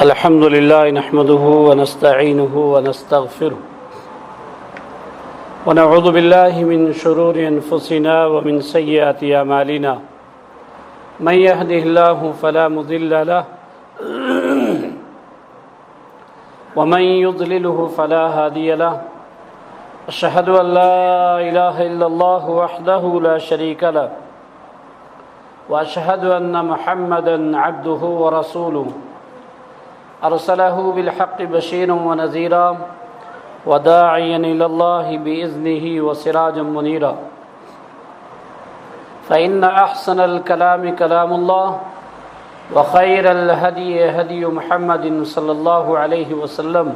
الحمد لله نحمده ونستعينه ونستغفره ونعوذ بالله من شرور أنفسنا ومن سيئات أعمالنا من يهده الله فلا مضل له ومن يضلله فلا هادي له أشهد أن لا إله إلا الله وحده لا شريك له وأشهد أن محمدًا عبده ورسوله أرسله بالحق بشيرا ونذيرا وداعيا إلى الله بإذنه وسراجا منيرا فإن أحسن الكلام كلام الله وخير الهدي هدي محمد صلى الله عليه وسلم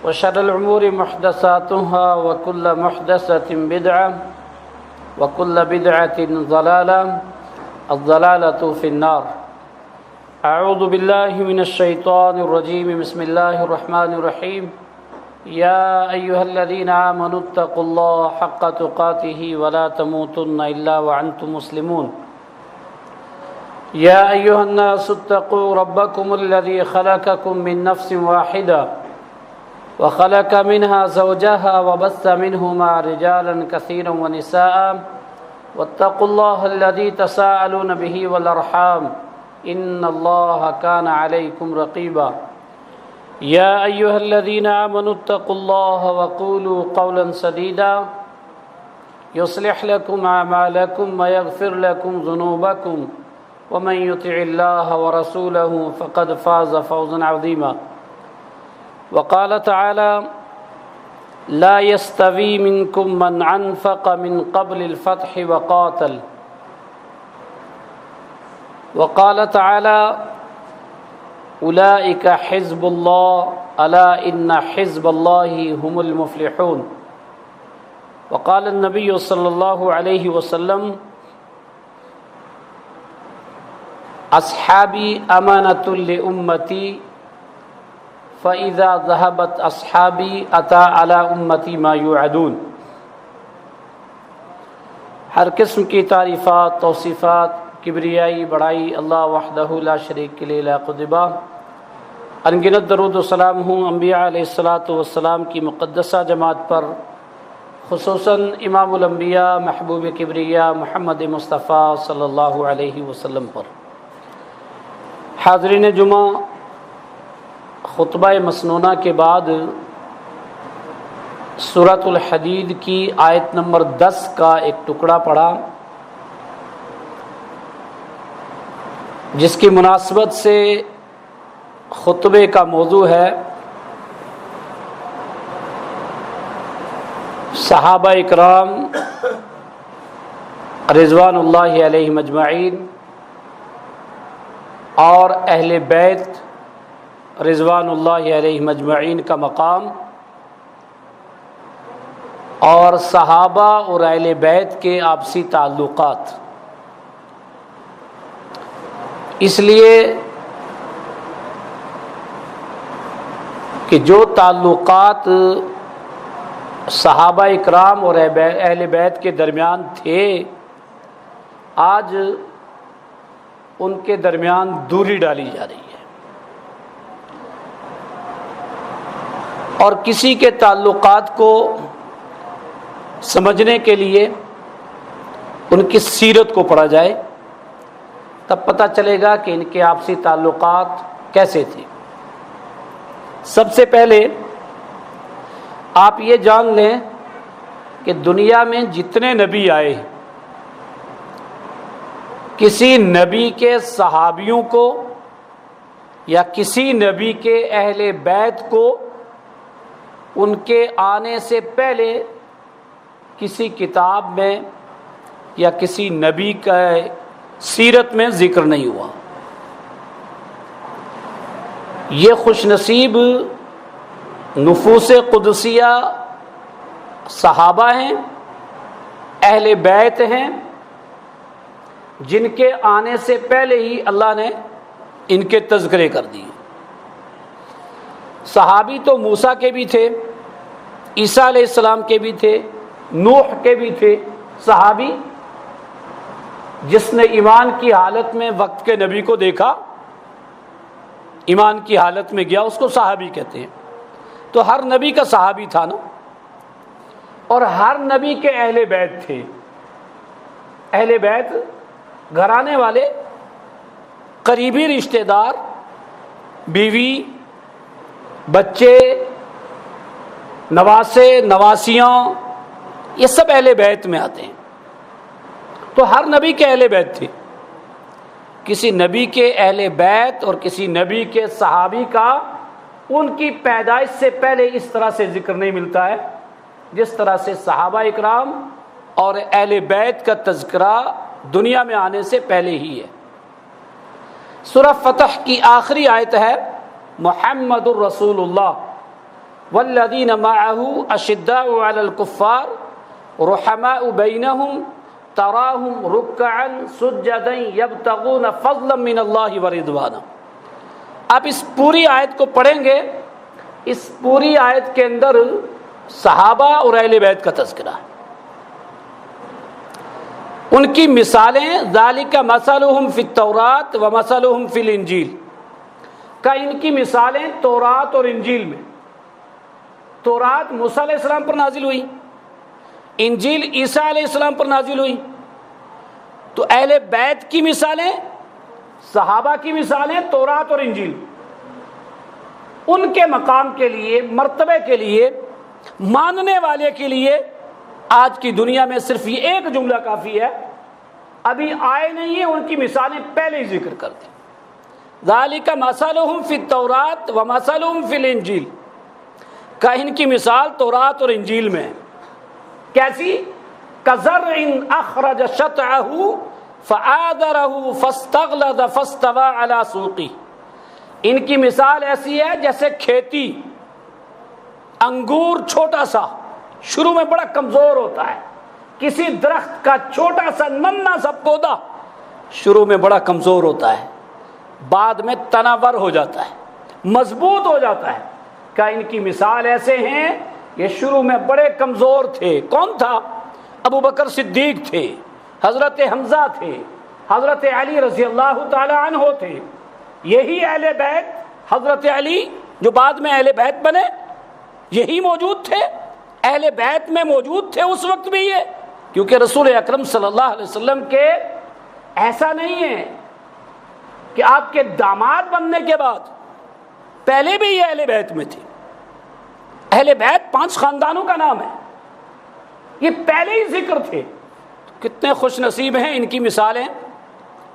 وشر الأمور محدثاتها وكل محدثة بدعة وكل بدعة ضلالة الضلالة في النار اعوذ باللہ من الشیطان الرجیم بسم اللہ الرحمن الرحیم یا ایہا الذین آمنوا اتقوا اللہ حق تقاتہ ولا تموتن الا وانتم مسلمون یا ایہا الناس اتقوا ربکم الذی خلقکم من نفس واحدہ وخلق منها زوجها وبث منهما رجالا كثيرا ونساء واتقوا الله الذي تساءلون به والارحام ان اللہ کان علیکم رقیبا یا ایہا الذین آمنوا اتقوا اللہ وقولوا قولا سدیدا یصلح لکم اعمالکم ویغفر لکم ذنوبکم ومن یطع اللہ ورسولہ فقد فاز فوزا عظیما وقال تعالی لا يستوی منکم من انفق من قبل الفتح وقاتل وقال تعالى أولئك حزب الله ألا إن حزب الله هم المفلحون وقال النبي صلى الله عليه وسلم أصحابي أمانة لأمتي فإذا ذهبت أصحابي أتى على أمتي ما يوعدون ہر قسم کی تعریفات توصیفات کبریائی بڑائی اللہ وحدہ لا شریک کے لیے لا قدبہ انگنت درود و سلام ہوں انبیاء علیہ السلام کی مقدسہ جماعت پر، خصوصاً امام الانبیاء محبوب کبریاء محمد مصطفیٰ صلی اللہ علیہ وسلم پر۔ حاضرین جمعہ، خطبہ مسنونہ کے بعد سورۃ الحدید کی آیت نمبر 10 کا ایک ٹکڑا پڑھا، جس کی مناسبت سے خطبے کا موضوع ہے صحابہ اکرام رضوان اللہ علیہم اجمعین اور اہل بیت رضوان اللہ علیہم اجمعین کا مقام، اور صحابہ اور اہل بیت کے آپسی تعلقات۔ اس لیے کہ جو تعلقات صحابہ اکرام اور اہل بیت کے درمیان تھے، آج ان کے درمیان دوری ڈالی جا رہی ہے، اور کسی کے تعلقات کو سمجھنے کے لیے ان کی سیرت کو پڑھا جائے تب پتہ چلے گا کہ ان کے آپسی تعلقات کیسے تھے۔ سب سے پہلے آپ یہ جان لیں کہ دنیا میں جتنے نبی آئے، کسی نبی کے صحابیوں کو یا کسی نبی کے اہل بیت کو ان کے آنے سے پہلے کسی کتاب میں یا کسی نبی کا سیرت میں ذکر نہیں ہوا۔ یہ خوش نصیب نفوس قدسیہ صحابہ ہیں، اہل بیت ہیں، جن کے آنے سے پہلے ہی اللہ نے ان کے تذکرے کر دیے۔ صحابی تو موسیٰ کے بھی تھے، عیسیٰ علیہ السلام کے بھی تھے، نوح کے بھی تھے صحابی، جس نے ایمان کی حالت میں وقت کے نبی کو دیکھا ایمان کی حالت میں گیا اس کو صحابی کہتے ہیں۔ تو ہر نبی کا صحابی تھا نا، اور ہر نبی کے اہل بیت تھے۔ اہل بیت گھرانے والے، قریبی رشتہ دار، بیوی، بچے، نواسے، نواسیاں، یہ سب اہل بیت میں آتے ہیں۔ تو ہر نبی کے اہل بیت تھے۔ کسی نبی کے اہل بیت اور کسی نبی کے صحابی کا ان کی پیدائش سے پہلے اس طرح سے ذکر نہیں ملتا ہے جس طرح سے صحابہ اکرام اور اہل بیت کا تذکرہ دنیا میں آنے سے پہلے ہی ہے۔ سورہ فتح کی آخری آیت ہے محمد الرسول اللہ والذین معہ اشداء علی الکفار رحماء بینہم تراہم رکعا سجدا یبتغون فضلا من اللہ ورضوانا۔ آپ اس پوری آیت کو پڑھیں گے، اس پوری آیت کے اندر صحابہ اور اہل بیت کا تذکرہ ہے۔ ان کی مثالیں ذالک مثلہم فی التوراۃ و مثلہم فی الانجیل، کا ان کی مثالیں تورات اور انجیل میں۔ تورات موسیٰ علیہ السلام پر نازل ہوئی، انجیل عیسیٰ علیہ السلام پر نازل ہوئی۔ تو اہل بیت کی مثالیں، صحابہ کی مثالیں تورات اور انجیل، ان کے مقام کے لیے، مرتبے کے لیے، ماننے والے کے لیے آج کی دنیا میں صرف یہ ایک جملہ کافی ہے، ابھی آئے نہیں ہیں، ان کی مثالیں پہلے ہی ذکر کر دیں۔ ذالک مثلہم فی التوراۃ و مثلہم فی الانجیل، کا ان کی مثال تورات اور انجیل میں ہے۔ کیسی؟ کزرع اخرج شطعہ فآذرہ فاستغلظ فاستوى علی سوقہ، ان کی مثال ایسی ہے جیسے کھیتی، انگور چھوٹا سا شروع میں بڑا کمزور ہوتا ہے، کسی درخت کا چھوٹا سا ننھا سا پودا شروع میں بڑا کمزور ہوتا ہے، بعد میں تناور ہو جاتا ہے، مضبوط ہو جاتا ہے۔ کہ ان کی مثال ایسے ہیں، یہ شروع میں بڑے کمزور تھے۔ کون تھا؟ ابو بکر صدیق تھے، حضرت حمزہ تھے، حضرت علی رضی اللہ تعالی عنہ تھے۔ یہی اہل بیت، حضرت علی جو بعد میں اہل بیت بنے، یہی موجود تھے، اہل بیت میں موجود تھے اس وقت بھی یہ، کیونکہ رسول اکرم صلی اللہ علیہ وسلم کے ایسا نہیں ہے کہ آپ کے داماد بننے کے بعد پہلے بھی یہ اہل بیت میں تھے۔ اہل بیت 5 خاندانوں کا نام ہے، یہ پہلے ہی ذکر تھے۔ کتنے خوش نصیب ہیں، ان کی مثالیں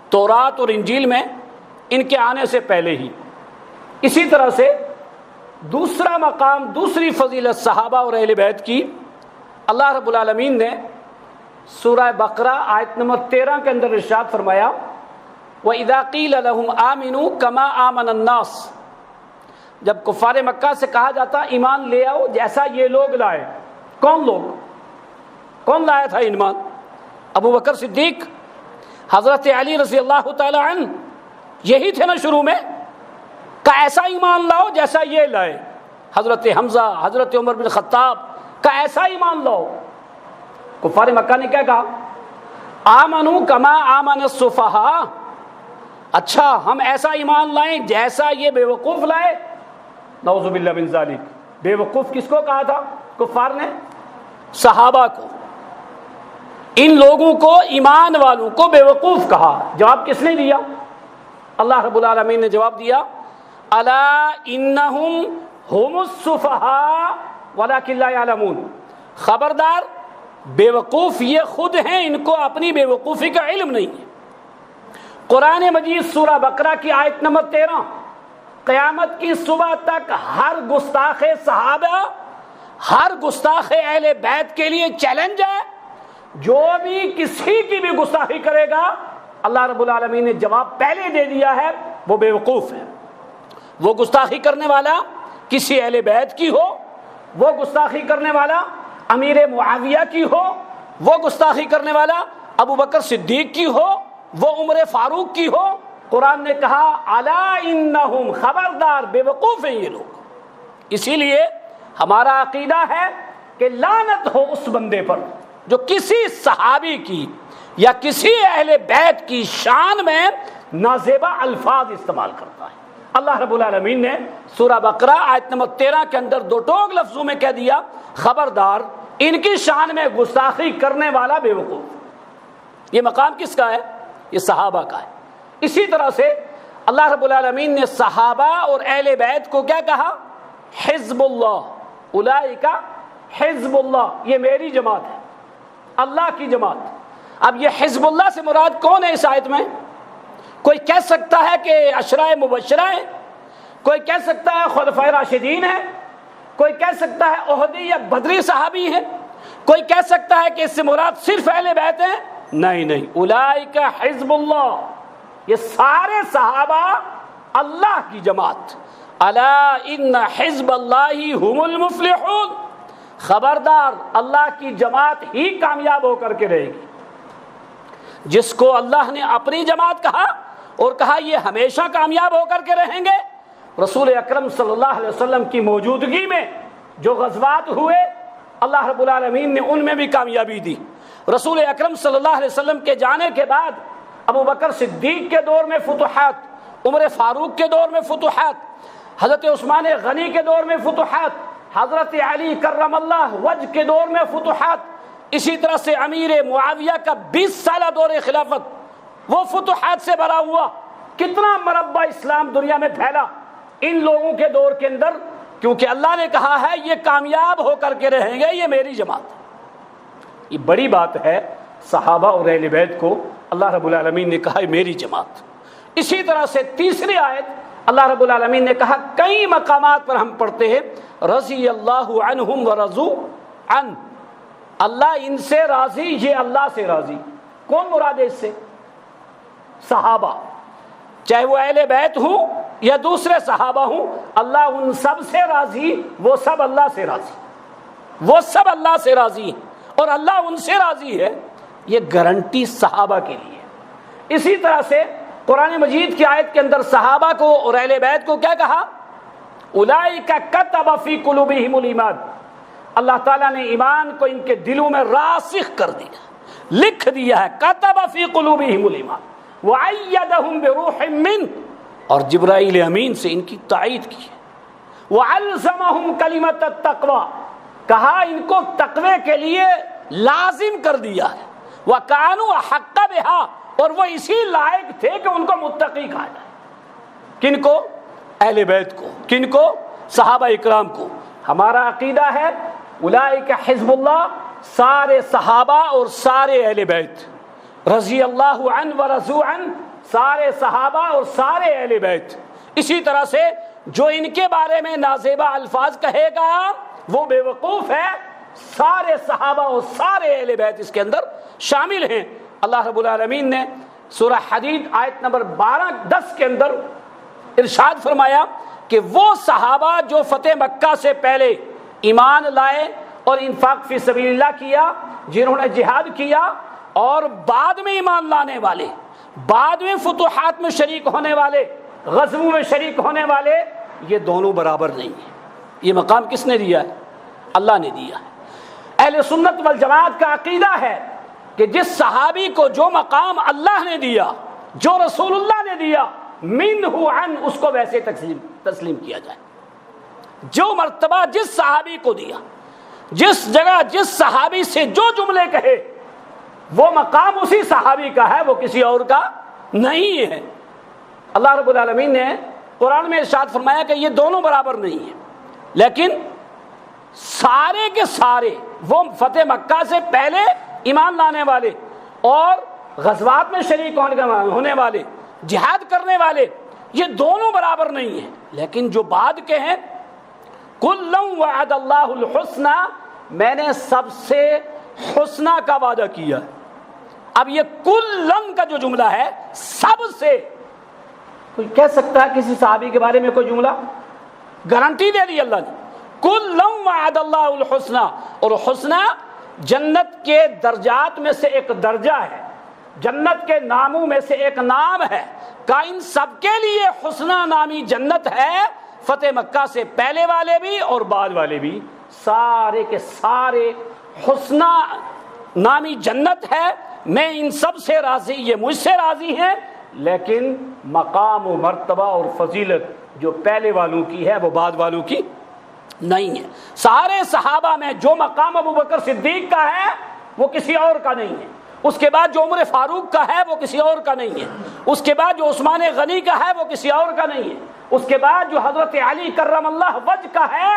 تورات اور انجیل میں ان کے آنے سے پہلے ہی۔ اسی طرح سے دوسرا مقام، دوسری فضیلت صحابہ اور اہل بیت کی، اللہ رب العالمین نے سورہ بقرہ آیت نمبر 13 کے اندر ارشاد فرمایا وَإِذَا قِيلَ لَهُمْ آمِنُوا كَمَا آمَنَ النَّاسِ، جب کفار مکہ سے کہا جاتا ایمان لے آؤ جیسا یہ لوگ لائے۔ کون لوگ؟ کون لایا تھا ایمان؟ ابو بکر صدیق، حضرت علی رضی اللہ تعالی عنہ، یہی تھے نا شروع میں، کا ایسا ایمان لاؤ جیسا یہ لائے۔ حضرت حمزہ، حضرت عمر بن خطاب کا ایسا ایمان لاؤ۔ کفار مکہ نے کیا کہا؟ آمنوا کما آمن السفہاء، اچھا ہم ایسا ایمان لائیں جیسا یہ بے وقوف لائے۔ نعوذ باللہ من ذالک، بے وقوف کس کو کہا تھا کفار نے؟ صحابہ کو۔ ان لوگوں کو، ایمان والوں کو بے وقوف کہا۔ جواب کس نے دیا؟ اللہ رب العالمین نے جواب دیا الا انہم ہم السفہاء ولکن لا یعلمون، خبردار بے وقوف یہ خود ہیں، ان کو اپنی بے وقوفی کا علم نہیں ہے۔ قرآن مجید سورہ بقرہ کی آیت نمبر 13، قیامت کی صبح تک ہر گستاخ صحابہ، ہر گستاخ اہل بیت کے لیے چیلنج ہے، جو بھی کسی کی بھی گستاخی کرے گا، اللہ رب العالمین نے جواب پہلے دے دیا ہے، وہ بے وقوف ہے۔ وہ گستاخی کرنے والا کسی اہل بیت کی ہو، وہ گستاخی کرنے والا امیر معاویہ کی ہو، وہ گستاخی کرنے والا ابو بکر صدیق کی ہو، وہ عمر فاروق کی ہو، قرآن نے کہا الا انہم، خبردار بے وقوف ہیں یہ لوگ۔ اسی لیے ہمارا عقیدہ ہے کہ لعنت ہو اس بندے پر جو کسی صحابی کی یا کسی اہل بیت کی شان میں نازیبا الفاظ استعمال کرتا ہے۔ اللہ رب العالمین نے سورہ بقرہ آیت نمبر 13 کے اندر دو ٹوک لفظوں میں کہہ دیا، خبردار ان کی شان میں گستاخی کرنے والا بے وقوف۔ یہ مقام کس کا ہے؟ یہ صحابہ کا ہے۔ اسی طرح سے اللہ رب العالمین نے صحابہ اور اہل بیت کو کیا کہا؟ حزب اللہ، اولئک حزب اللہ، یہ میری جماعت ہے، اللہ کی جماعت۔ اب یہ حزب اللہ سے مراد کون ہے اس آیت میں؟ کوئی کہہ سکتا ہے کہ عشرہ مبشرہ ہیں، کوئی کہہ سکتا ہے خلفائے راشدین ہیں، کوئی کہہ سکتا ہے احدی یا بدری صحابی ہیں، کوئی کہہ سکتا ہے کہ اس سے مراد صرف اہل بیت ہیں۔ نہیں، اولئک حزب اللہ، یہ سارے صحابہ اللہ کی جماعت۔ الا ان حزب اللہ هم المفلحون، خبردار اللہ کی جماعت ہی کامیاب ہو کر کے رہے گی۔ جس کو اللہ نے اپنی جماعت کہا اور کہا یہ ہمیشہ کامیاب ہو کر کے رہیں گے، رسول اکرم صلی اللہ علیہ وسلم کی موجودگی میں جو غزوات ہوئے اللہ رب العالمین نے ان میں بھی کامیابی دی۔ رسول اکرم صلی اللہ علیہ وسلم کے جانے کے بعد ابو بکر صدیق کے دور میں فتوحات، عمر فاروق کے دور میں فتوحات، حضرت عثمان غنی کے دور میں فتوحات، حضرت علی کرم اللہ وجہ کے دور میں فتوحات، اسی طرح سے امیر معاویہ کا 20 سالہ دور خلافت وہ فتوحات سے بھرا ہوا۔ کتنا مربع اسلام دنیا میں پھیلا ان لوگوں کے دور کے اندر، کیونکہ اللہ نے کہا ہے یہ کامیاب ہو کر کے رہیں گے، یہ میری جماعت۔ یہ بڑی بات ہے، صحابہ اور اہل بیت کو اللہ رب العالمین نے کہا میری جماعت۔ اسی طرح سے تیسری آیت اللہ رب العالمین نے کہا، کئی مقامات پر ہم پڑھتے ہیں رضی اللہ عنہم ورضوا عنہ، اللہ ان سے راضی، یہ اللہ سے راضی۔ کون مراد ہے اس سے؟ صحابہ، چاہے وہ اہل بیت ہوں یا دوسرے صحابہ ہوں، اللہ ان سب سے راضی، وہ سب اللہ سے راضی، وہ سب اللہ سے راضی ہیں اور اللہ ان سے راضی ہے۔ یہ گارنٹی صحابہ کے لیے۔ اسی طرح سے قرآن مجید کی آیت کے اندر صحابہ کو اور اہل بیت کو کیا کہا؟ اولئک کتب فی قلوبہم الایمان، اللہ تعالیٰ نے ایمان کو ان کے دلوں میں راسخ کر دیا، لکھ دیا ہے۔ کتب فی قلوبہم الایمان وأیدہم بروح منہ، اور جبرائیل امین سے ان کی تائید کی ہے۔ وعلزمہم کلمۃ التقوی، کہا ان کو تقوی کے لیے لازم کر دیا ہے۔ وکانوا احق بہا، اور وہ اسی لائق تھے کہ ان کو متقی کہا جائے۔ کن کو؟ اہل بیت کو۔ کن کو؟ صحابہ اکرام کو۔ ہمارا عقیدہ ہے اولئک حزب اللہ، سارے صحابہ اور سارے اہل بیت، رضی اللہ عنہ ورضوا عنہ، سارے صحابہ اور سارے اہل بیت۔ اسی طرح سے جو ان کے بارے میں نازیبہ الفاظ کہے گا وہ بے وقوف ہے، سارے صحابہ اور سارے اہل بیت اس کے اندر شامل ہیں۔ اللہ رب العالمین نے سورہ حدید آیت نمبر 12-10 کے اندر ارشاد فرمایا کہ وہ صحابہ جو فتح مکہ سے پہلے ایمان لائے اور انفاق فی سبیل اللہ کیا، جنہوں نے جہاد کیا، اور بعد میں ایمان لانے والے، بعد میں فتوحات میں شریک ہونے والے، غزووں میں شریک ہونے والے، یہ دونوں برابر نہیں ہیں۔ یہ مقام کس نے دیا ہے؟ اللہ نے دیا ہے۔ اہل سنت والجماعت کا عقیدہ ہے کہ جس صحابی کو جو مقام اللہ نے دیا، جو رسول اللہ نے دیا، منہ عن، اس کو ویسے تسلیم کیا جائے۔ جو مرتبہ جس صحابی کو دیا، جس جگہ جس صحابی سے جو جملے کہے، وہ مقام اسی صحابی کا ہے، وہ کسی اور کا نہیں ہے۔ اللہ رب العالمین نے قرآن میں ارشاد فرمایا کہ یہ دونوں برابر نہیں ہیں، لیکن سارے کے سارے، وہ فتح مکہ سے پہلے ایمان لانے والے اور غزوات میں شریک ہونے والے، جہاد کرنے والے، یہ دونوں برابر نہیں ہیں۔ لیکن جو بعد کے ہیں، کُلًّا وعد اللہ الحسنى، میں نے سب سے حسنہ کا وعدہ کیا ہے۔ اب یہ کُلًّا کا جو جملہ ہے، سب سے، کوئی کہہ سکتا ہے کسی صحابی کے بارے میں کوئی جملہ؟ گارنٹی دے دی اللہ نے، کُلًّا وعد اللہ الحسنى، اور حسنہ جنت کے درجات میں سے ایک درجہ ہے، جنت کے ناموں میں سے ایک نام ہے، کہ ان سب کے لیے حسنہ نامی جنت ہے، فتح مکہ سے پہلے والے بھی اور بعد والے بھی، سارے کے سارے حسنہ نامی جنت ہے۔ میں ان سب سے راضی، یہ مجھ سے راضی ہیں، لیکن مقام و مرتبہ اور فضیلت جو پہلے والوں کی ہے وہ بعد والوں کی نہیں ہے۔ سارے صحابہ میں جو مقام ابو بکر صدیق کا ہے وہ کسی اور کا نہیں ہے، اس کے بعد جو عمر فاروق کا ہے وہ کسی اور کا نہیں ہے، اس کے بعد جو عثمان غنی کا ہے وہ کسی اور کا نہیں ہے، اس کے بعد جو حضرت علی کرم اللہ وجہ کا ہے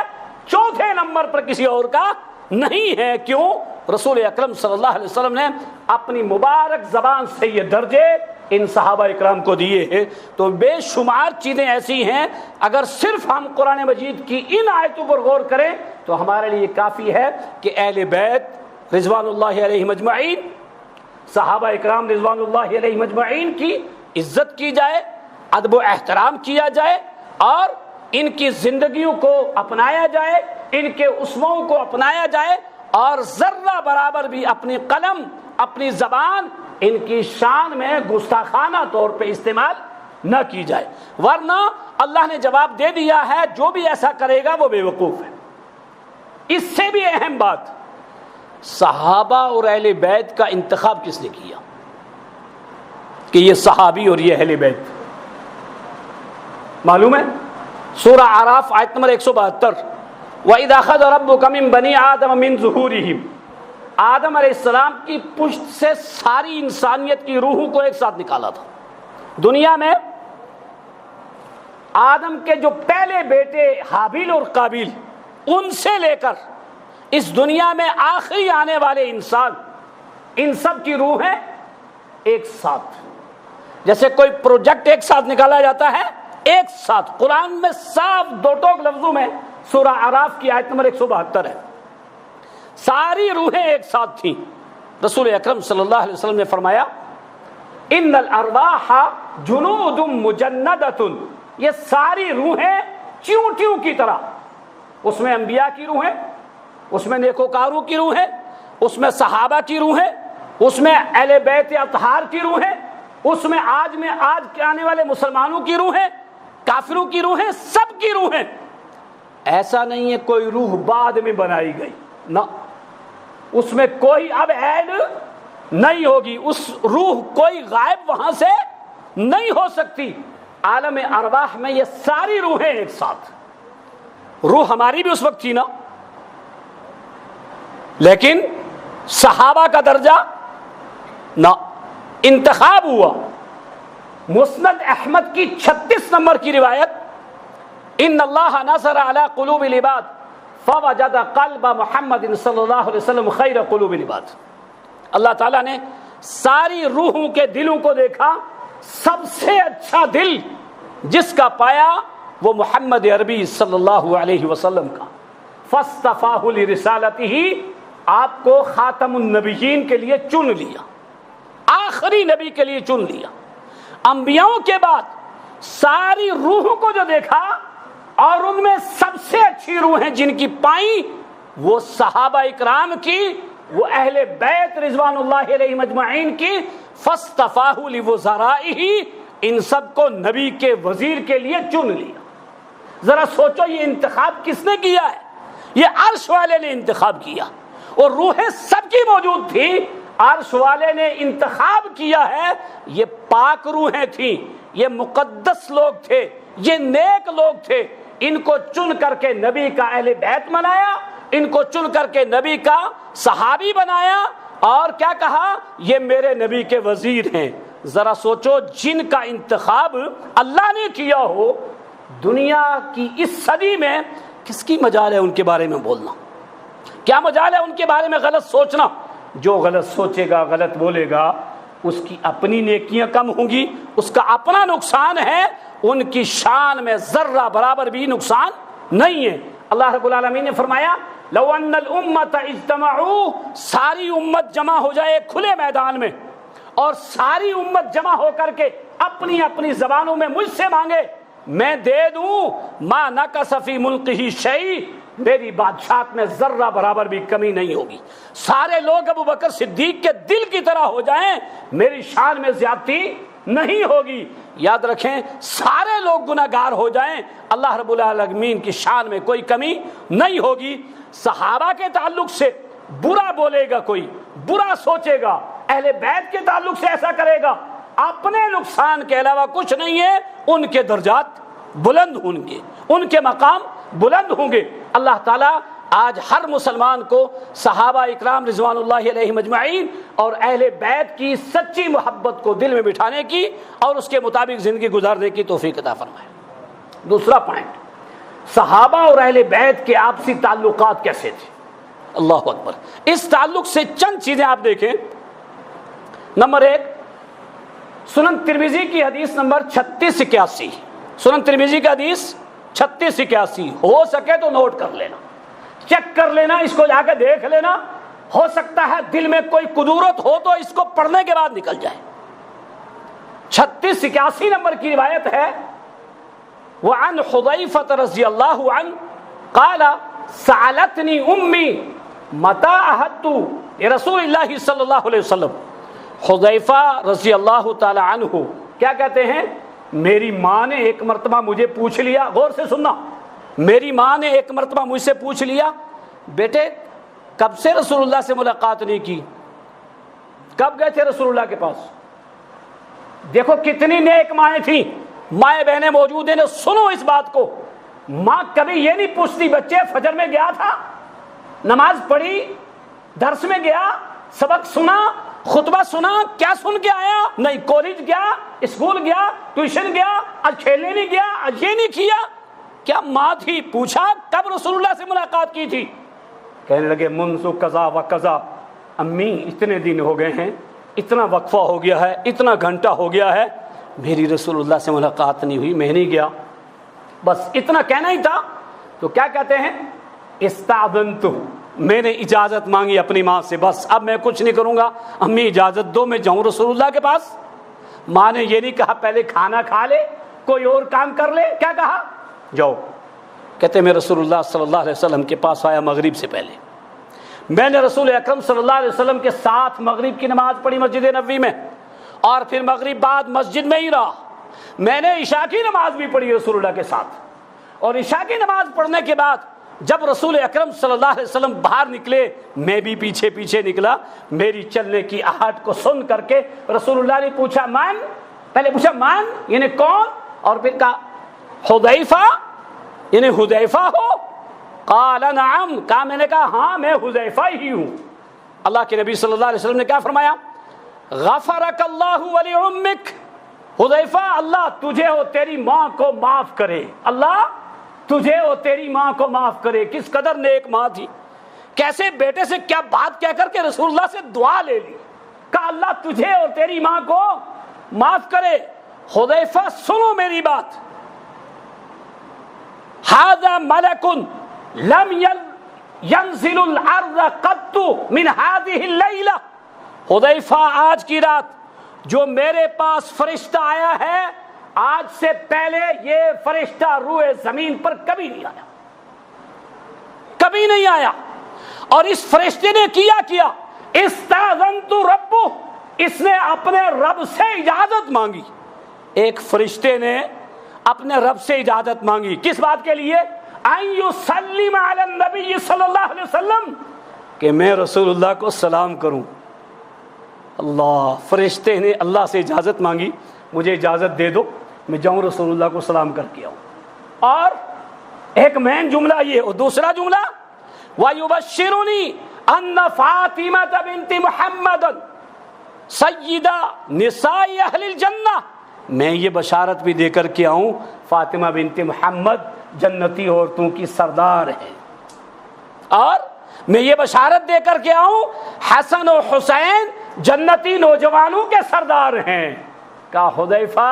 چوتھے نمبر پر کسی اور کا نہیں ہے۔ کیوں؟ رسول اکرم صلی اللہ علیہ وسلم نے اپنی مبارک زبان سے یہ درجے ان صحابہ اکرام کو دیے ہیں۔ تو بے شمار چیزیں ایسی ہیں، اگر صرف ہم قرآن مجید کی ان آیتوں پر غور کریں تو ہمارے لیے کافی ہے کہ اہل بیت رضوان اللہ علیہم اجمعین، صحابہ اکرام رضوان اللہ علیہم اجمعین کی عزت کی جائے، ادب و احترام کیا جائے، اور ان کی زندگیوں کو اپنایا جائے، ان کے اسووں کو اپنایا جائے، اور ذرہ برابر بھی اپنی قلم اپنی زبان ان کی شان میں گستاخانہ طور پہ استعمال نہ کی جائے، ورنہ اللہ نے جواب دے دیا ہے جو بھی ایسا کرے گا وہ بے وقوف ہے۔ اس سے بھی اہم بات، صحابہ اور اہل بیت کا انتخاب کس نے کیا کہ یہ صحابی اور یہ اہل بیت؟ معلوم ہے؟ سورہ اعراف آیت نمبر 172، وَإِذْ أَخَذَ رَبُّكَ مِن بَنِي آدَمَ مِن ظُهُورِهِمْ، آدم علیہ السلام کی پشت سے ساری انسانیت کی روحوں کو ایک ساتھ نکالا تھا۔ دنیا میں آدم کے جو پہلے بیٹے حابیل اور قابیل، ان سے لے کر اس دنیا میں آخری آنے والے انسان، ان سب کی روحیں ایک ساتھ، جیسے کوئی پروجیکٹ ایک ساتھ نکالا جاتا ہے، ایک ساتھ قرآن میں صاف دو ٹوک لفظوں میں سورہ اعراف کی آیت نمبر 172 ہے، ساری روحیں ایک ساتھ تھیں۔ رسول اکرم صلی اللہ علیہ وسلم نے فرمایا ان الارواح جنود مجندۃ، یہ ساری روحیں چیونٹیوں کی طرح، اس میں انبیاء کی روحیں، اس میں نیکوکاروں کی روحیں، اس میں صحابہ کی روحیں، اس میں اہل بیت اطہار کی روحیں، اس میں آج کے آنے والے مسلمانوں کی روحیں، کافروں کی روحیں، سب کی روحیں۔ ایسا نہیں ہے کوئی روح بعد میں بنائی گئی، نہ، اس میں کوئی اب ایڈ نہیں ہوگی، اس روح کوئی غائب وہاں سے نہیں ہو سکتی۔ عالم ارواح میں یہ ساری روحیں ایک ساتھ، روح ہماری بھی اس وقت تھی نا، لیکن صحابہ کا درجہ نہ، انتخاب ہوا۔ مسند احمد کی 36 نمبر کی روایت، ان اللہ نظر علی قلوب العباد فوجد قلب محمد صلی اللہ علیہ وسلم خیر قلوب العباد، اللہ تعالیٰ نے ساری روحوں کے دلوں کو دیکھا، سب سے اچھا دل جس کا پایا وہ محمد عربی صلی اللہ علیہ وسلم کا، فاصطفاہ لرسالتہ، آپ کو خاتم النبیین کے لیے چن لیا، آخری نبی کے لیے چن لیا۔ انبیاؤں کے بعد ساری روحوں کو جو دیکھا، اور ان میں سب سے اچھی روحیں جن کی پائیں وہ صحابہ اکرام کی، وہ اہل بیت رضوان اللہ علیہم اجمعین کی، فاصطفاہ لوزرائہ، ان سب کو نبی کے وزیر کے لیے چن لیا۔ ذرا سوچو یہ انتخاب کس نے کیا ہے؟ یہ عرش والے نے انتخاب کیا، اور روحیں سب کی موجود تھی، عرش والے نے انتخاب کیا ہے۔ یہ پاک روحیں تھیں، یہ مقدس لوگ تھے، یہ نیک لوگ تھے، ان کو چن کر کے نبی کا اہل بیت بنایا، ان کو چن کر کے نبی کا صحابی بنایا، اور کیا کہا؟ یہ میرے نبی کے وزیر ہیں۔ ذرا سوچو، جن کا انتخاب اللہ نے کیا ہو، دنیا کی اس صدی میں کس کی مجال ہے ان کے بارے میں بولنا؟ کیا مجال ہے ان کے بارے میں غلط سوچنا؟ جو غلط سوچے گا، غلط بولے گا، اس کی اپنی نیکیاں کم ہوں گی، اس کا اپنا نقصان ہے، ان کی شان میں ذرہ برابر بھی نقصان نہیں ہے۔ اللہ رب العالمین نے فرمایا لو ان الامت اجتمعوا، ساری امت جمع ہو جائے کھلے میدان میں، اور ساری امت جمع ہو کر کے اپنی اپنی زبانوں میں مجھ سے مانگے، میں دے دوں، ما نقص فی ملکہ شیء، میری بادشاہت میں ذرہ برابر بھی کمی نہیں ہوگی۔ سارے لوگ ابو بکر صدیق کے دل کی طرح ہو جائیں، میری شان میں زیادتی نہیں ہوگی۔ یاد رکھیں، سارے لوگ گناہگار ہو جائیں، اللہ رب العالمین کی شان میں کوئی کمی نہیں ہوگی۔ صحابہ کے تعلق سے برا بولے گا، کوئی برا سوچے گا، اہل بیت کے تعلق سے ایسا کرے گا، اپنے نقصان کے علاوہ کچھ نہیں ہے، ان کے درجات بلند ہوں گے، ان کے مقام بلند ہوں گے۔ اللہ تعالیٰ آج ہر مسلمان کو صحابہ اکرام رضوان اللہ علیہم اجمعین اور اہل بیت کی سچی محبت کو دل میں بٹھانے کی اور اس کے مطابق زندگی گزارنے کی توفیق عطا فرمائے۔ دوسرا پوائنٹ، صحابہ اور اہل بیت کے آپسی تعلقات کیسے تھے؟ اللہ اکبر۔ اس تعلق سے چند چیزیں آپ دیکھیں۔ نمبر 1، سنن ترمذی کی حدیث نمبر 3681، سنن ترمذی کی حدیث 3681، ہو سکے تو نوٹ کر لینا، چیک کر لینا، اس کو جا کے دیکھ لینا، ہو سکتا ہے دل میں کوئی قدورت ہو تو اس کو پڑھنے کے بعد نکل جائے۔ 3681 نمبر کی روایت ہے، وعن حذیفہ رضی اللہ عنہ قال سألتنی امی متى عہدت رسول اللہ صلی اللہ علیہ وسلم۔ حذیفہ رضی اللہ تعالی عنہ کیا کہتے ہیں؟ میری ماں نے ایک مرتبہ مجھے پوچھ لیا، غور سے سننا، میری ماں نے ایک مرتبہ مجھ سے پوچھ لیا، بیٹے کب سے رسول اللہ سے ملاقات نہیں کی، کب گئے تھے رسول اللہ کے پاس؟ دیکھو کتنی نیک مائیں تھیں، مائیں بہنیں موجود ہیں، سنو اس بات کو۔ ماں کبھی یہ نہیں پوچھتی بچے فجر میں گیا تھا، نماز پڑھی، درس میں گیا، سبق سنا، خطبہ سنا، کیا سن کے آیا؟ نہیں، کالج گیا، اسکول گیا، ٹیوشن گیا، آج کھیلنے نہیں گیا، آج یہ نہیں کیا۔ کیا ماں تھی؟ پوچھا کب رسول اللہ سے ملاقات کی تھی؟ کہنے لگے منذ قضا و قضا، امی اتنے دن ہو گئے ہیں، اتنا وقفہ ہو گیا ہے، اتنا گھنٹہ ہو گیا ہے، میری رسول اللہ سے ملاقات نہیں ہوئی، میں نہیں گیا۔ بس اتنا کہنا ہی تھا تو کیا کہتے ہیں؟ استاذنت، میں نے اجازت مانگی اپنی ماں سے، بس اب میں کچھ نہیں کروں گا، امی اجازت دو میں جاؤں رسول اللہ کے پاس۔ ماں نے یہ نہیں کہا پہلے کھانا کھا لے، کوئی اور کام کر لے، کیا کہا؟ جاؤ۔ کہتے میں رسول اللہ صلی اللہ علیہ وسلم کے پاس آیا مغرب سے پہلے، میں نے رسول اکرم صلی اللہ علیہ وسلم کے ساتھ مغرب کی نماز پڑھی مسجد نبوی میں، اور پھر مغرب بعد مسجد میں ہی رہا۔ میں نے عشاء کی نماز بھی پڑھی رسول اللہ کے ساتھ، اور عشاء کی نماز پڑھنے کے بعد جب رسول اکرم صلی اللہ علیہ وسلم باہر نکلے، میں بھی پیچھے پیچھے نکلا۔ میری چلنے کی آہٹ کو سن کر کے رسول اللہ نے پوچھا من، پہلے پوچھا من یعنی کون، اور پھر کہا حذیفہ یعنی حذیفہ ہو؟ قال نعم، کہا میں نے کہا ہاں میں حذیفہ ہی ہوں۔ اللہ کے نبی صلی اللہ علیہ وسلم نے کیا فرمایا؟ غفرک اللہ ولی امک، حذیفہ اللہ تجھے اور تیری ماں کو معاف کرے، اللہ تجھے اور تیری ماں کو معاف کرے۔ کس قدر نیک ماں تھی، کیسے بیٹے سے کیا بات کہہ کر کے رسول اللہ سے دعا لے لی، کہا اللہ تجھے اور تیری ماں کو معاف کرے۔ حذیفہ سنو میری بات، ھذا ملک لم ينزل الارض قط من هذه الليلہ، حذیفہ آج کی رات جو میرے پاس فرشتہ آیا ہے، آج سے پہلے یہ فرشتہ روئے زمین پر کبھی نہیں آیا، کبھی نہیں آیا۔ اور اس فرشتے نے کیا استاذنت ربہ، اس نے اپنے رب سے اجازت مانگی۔ ایک فرشتے نے اپنے رب سے اجازت مانگی، کس بات کے لیے؟ ان یسلم علی النبی صلی اللہ علیہ وسلم، کہ میں رسول اللہ کو سلام کروں۔ اللہ، فرشتے نے اللہ سے اجازت مانگی، مجھے اجازت دے دو میں جاؤں رسول اللہ کو سلام کر کے آؤں۔ اور ایک مین جملہ یہ، اور دوسرا جملہ وَيُبَشِّرُنِي أَنَّ فَاطِمَةَ بِنْتِ مُحَمَّدٍ سَيِّدَةُ نِسَاءِ أَهْلِ الْجَنَّةِ، میں یہ بشارت بھی دے کر کے آؤں فاطمہ بنت محمد جنتی عورتوں کی سردار ہے، اور میں یہ بشارت دے کر کے آؤں حسن و حسین جنتی نوجوانوں کے سردار ہیں۔ کہا حذیفہ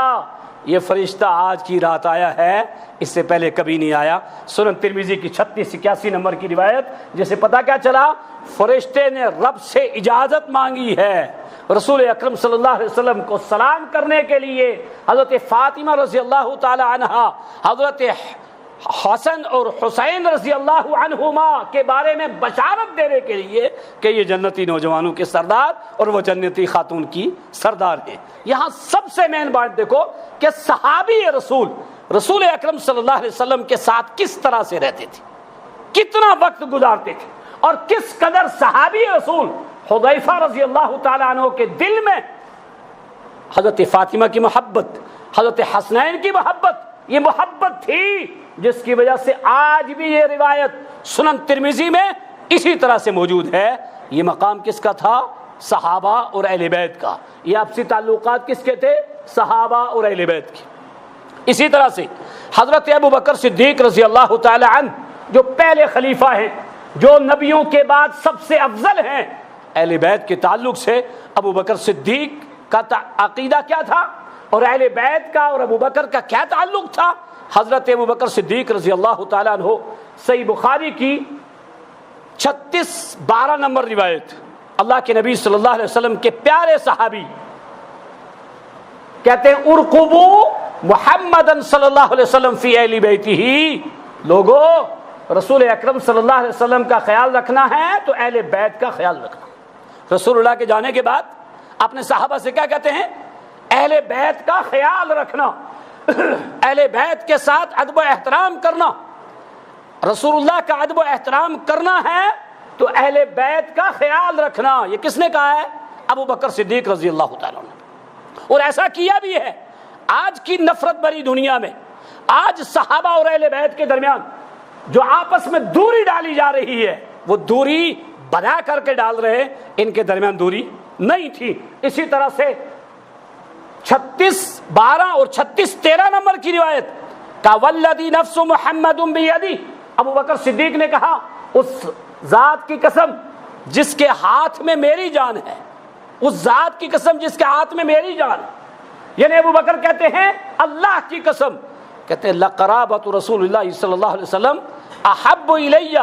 یہ فرشتہ آج کی رات آیا ہے، اس سے پہلے کبھی نہیں آیا۔ سنن ترمذی کی 3681 نمبر کی روایت، جسے پتہ کیا چلا؟ فرشتے نے رب سے اجازت مانگی ہے رسول اکرم صلی اللہ علیہ وسلم کو سلام کرنے کے لیے، حضرت فاطمہ رضی اللہ تعالی عنہا، حضرت حسن اور حسین رضی اللہ عنہما کے بارے میں بشارت دینے کے لیے کہ یہ جنتی نوجوانوں کے سردار اور وہ جنتی خاتون کی سردار ہیں۔ یہاں سب سے مین بات دیکھو کہ صحابی رسول اکرم صلی اللہ علیہ وسلم کے ساتھ کس طرح سے رہتے تھے، کتنا وقت گزارتے تھے، اور کس قدر صحابی رسول حذیفہ رضی اللہ تعالیٰ عنہ کے دل میں حضرت فاطمہ کی محبت، حضرت حسنین کی محبت، یہ محبت تھی جس کی وجہ سے آج بھی یہ روایت سنن ترمذی میں اسی طرح سے موجود ہے۔ یہ مقام کس کا تھا؟ صحابہ اور اہل بیت کا۔ یہ آپسی تعلقات کس کے تھے؟ صحابہ اور اہل بیت کی۔ اسی طرح سے حضرت ابو بکر صدیق رضی اللہ تعالی عنہ جو پہلے خلیفہ ہیں، جو نبیوں کے بعد سب سے افضل ہیں، اہل بیت کے تعلق سے ابو بکر صدیق کا عقیدہ کیا تھا اور اہل بیت کا اور ابو بکر کا کیا تعلق تھا؟ حضرت ابو بکر صدیق رضی اللہ تعالیٰ عنہ، صحیح بخاری کی 36-12 نمبر روایت، اللہ کے نبی صلی اللہ علیہ وسلم کے پیارے صحابی کہتے ہیں ارقبو محمدن صلی اللہ علیہ وسلم فی اہل بیتہ، لوگو رسول اکرم صلی اللہ علیہ وسلم کا خیال رکھنا ہے تو اہل بیت کا خیال رکھنا۔ رسول اللہ کے جانے کے بعد اپنے صحابہ سے کیا کہتے ہیں؟ اہل بیت کا خیال رکھنا، اہل بیت کے ساتھ ادب و احترام کرنا۔ رسول اللہ کا ادب و احترام کرنا ہے تو اہل بیت کا خیال رکھنا۔ یہ کس نے کہا ہے؟ ابو بکر صدیق رضی اللہ تعالیٰ عنہ۔ اور ایسا کیا بھی ہے۔ آج کی نفرت بری دنیا میں آج صحابہ اور اہل بیت کے درمیان جو آپس میں دوری ڈالی جا رہی ہے، وہ دوری بنا کر کے ڈال رہے، ان کے درمیان دوری نہیں تھی۔ اسی طرح سے 36-12 اور 36-13 نمبر کی روایت کا والذی نفس محمد بیدی، ابو بکر صدیق نے کہا اس ذات کی قسم جس کے ہاتھ میں میری جان ہے، اس ذات کی قسم جس کے ہاتھ میں میری جان ہے، یعنی ابو بکر کہتے ہیں اللہ کی قسم، کہتے ہیں لقرابۃ رسول اللہ صلی اللہ علیہ وسلم احب الی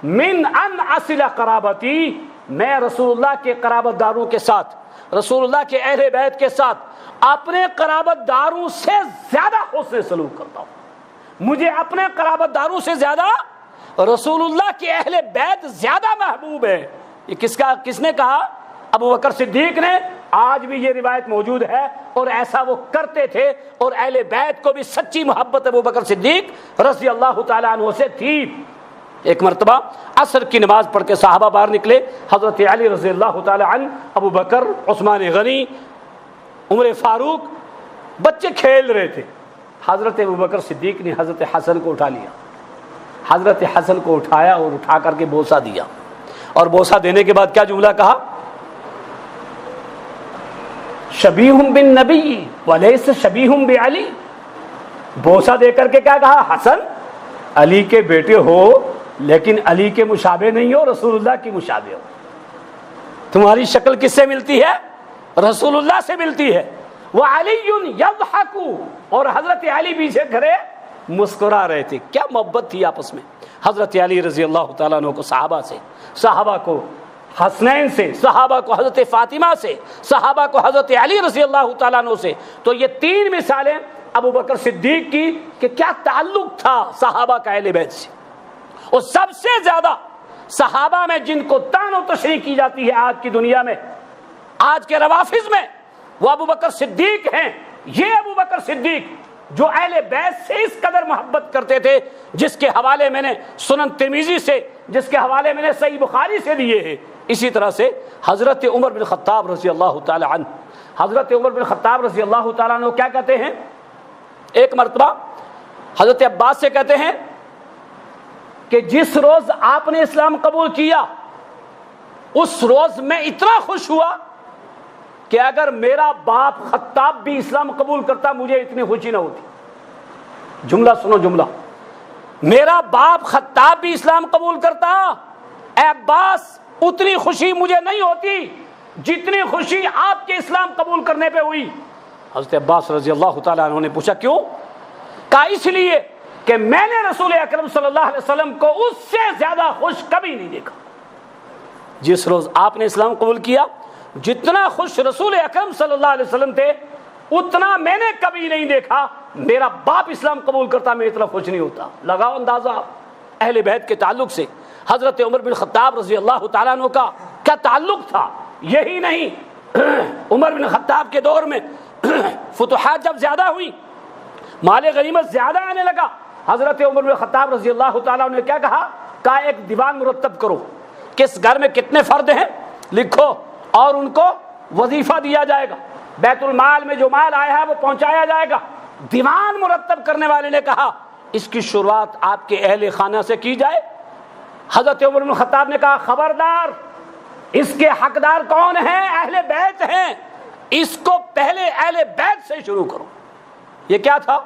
من ان اصل قرابتی، میں رسول اللہ کے قرابت داروں کے ساتھ، رسول اللہ کے اہل بیت کے ساتھ اپنے قرابت داروں سے زیادہ حسن سلوک کرتا ہوں۔ مجھے اپنے قرابت داروں سے زیادہ رسول اللہ کے اہل بیت زیادہ محبوب ہے۔ یہ کس نے کہا؟ ابو بکر صدیق نے۔ آج بھی یہ روایت موجود ہے اور ایسا وہ کرتے تھے، اور اہل بیت کو بھی سچی محبت ابو بکر صدیق رضی اللہ تعالیٰ عنہ سے تھی۔ ایک مرتبہ عصر کی نماز پڑھ کے صحابہ باہر نکلے، حضرت علی رضی اللہ تعالیٰ عنہ، ابو بکر، عثمان غنی، عمر فاروق، بچے کھیل رہے تھے۔ حضرت ابو بکر صدیق نے حضرت حسن کو اٹھا لیا، حضرت حسن کو اٹھایا اور اٹھا کر کے بوسہ دیا، اور بوسہ دینے کے بعد کیا جملہ کہا؟ شبیہ بالنبی ولیس شبیہ بعلی۔ بوسہ دے کر کے کیا کہا؟ حسن علی کے بیٹے ہو لیکن علی کے مشابہ نہیں ہو، رسول اللہ کی مشابہ ہو۔ تمہاری شکل کس سے ملتی ہے؟ رسول اللہ سے ملتی ہے۔ وعلی یضحک، اور حضرت علی پیچھے کھڑے مسکرا رہے تھے۔ کیا محبت تھی آپس میں حضرت علی رضی اللہ تعالیٰ عنہ کو صحابہ سے، صحابہ کو حسنین سے، صحابہ کو حضرت فاطمہ سے، صحابہ کو حضرت علی رضی اللہ تعالیٰ عنہ سے۔ تو یہ تین مثالیں ابو بکر صدیق کی کہ کیا تعلق تھا صحابہ کا اہل بیت سے۔ اور سب سے زیادہ صحابہ میں جن کو طعن و تشریح کی جاتی ہے آج کی دنیا میں، آج کے روافض میں، وہ ابو بکر صدیق ہیں۔ یہ ابو بکر صدیق جو اہل بیت سے اس قدر محبت کرتے تھے، جس کے حوالے میں نے سنن ترمذی سے، جس کے حوالے میں نے صحیح بخاری سے دیے ہیں۔ اسی طرح سے حضرت عمر بن خطاب رضی اللہ تعالی عنہ، حضرت عمر بن خطاب رضی اللہ تعالیٰ عنہ کیا کہتے ہیں؟ ایک مرتبہ حضرت عباس سے کہتے ہیں کہ جس روز آپ نے اسلام قبول کیا اس روز میں اتنا خوش ہوا کہ اگر میرا باپ خطاب بھی اسلام قبول کرتا مجھے اتنی خوشی نہ ہوتی۔ جملہ سنو، جملہ، میرا باپ خطاب بھی اسلام قبول کرتا، اے عباس اتنی خوشی مجھے نہیں ہوتی جتنی خوشی آپ کے اسلام قبول کرنے پہ ہوئی۔ حضرت عباس رضی اللہ تعالیٰ عنہ نے پوچھا کیوں؟ کہا اس لیے کہ میں نے رسول اکرم صلی اللہ علیہ وسلم کو اس سے زیادہ خوش کبھی نہیں دیکھا۔ جس روز آپ نے اسلام قبول کیا جتنا خوش رسول اکرم صلی اللہ علیہ وسلم تھے اتنا میں نے کبھی نہیں دیکھا۔ میرا باپ اسلام قبول کرتا میں اتنا خوش نہیں ہوتا۔ لگاؤ اندازہ اہل بیت کے تعلق سے حضرت عمر بن خطاب رضی اللہ تعالیٰ عنہ کا کیا تعلق تھا۔ یہی نہیں، عمر بن خطاب کے دور میں فتوحات جب زیادہ ہوئی، مال غنیمت زیادہ آنے لگا، حضرت عمر بن خطاب رضی اللہ تعالیٰ عنہ نے کیا کہا ایک دیوان مرتب کرو، کس گھر میں کتنے فرد ہیں لکھو اور ان کو وظیفہ دیا جائے گا۔ بیت المال میں جو مال آیا ہے وہ پہنچایا جائے گا۔ دیوان مرتب کرنے والے نے کہا اس کی شروعات آپ کے اہل خانہ سے کی جائے۔ حضرت عمر بن خطاب نے کہا خبردار، اس کے حقدار کون ہیں؟ اہل بیت ہیں، اس کو پہلے اہل بیت سے شروع کرو۔ یہ کیا تھا؟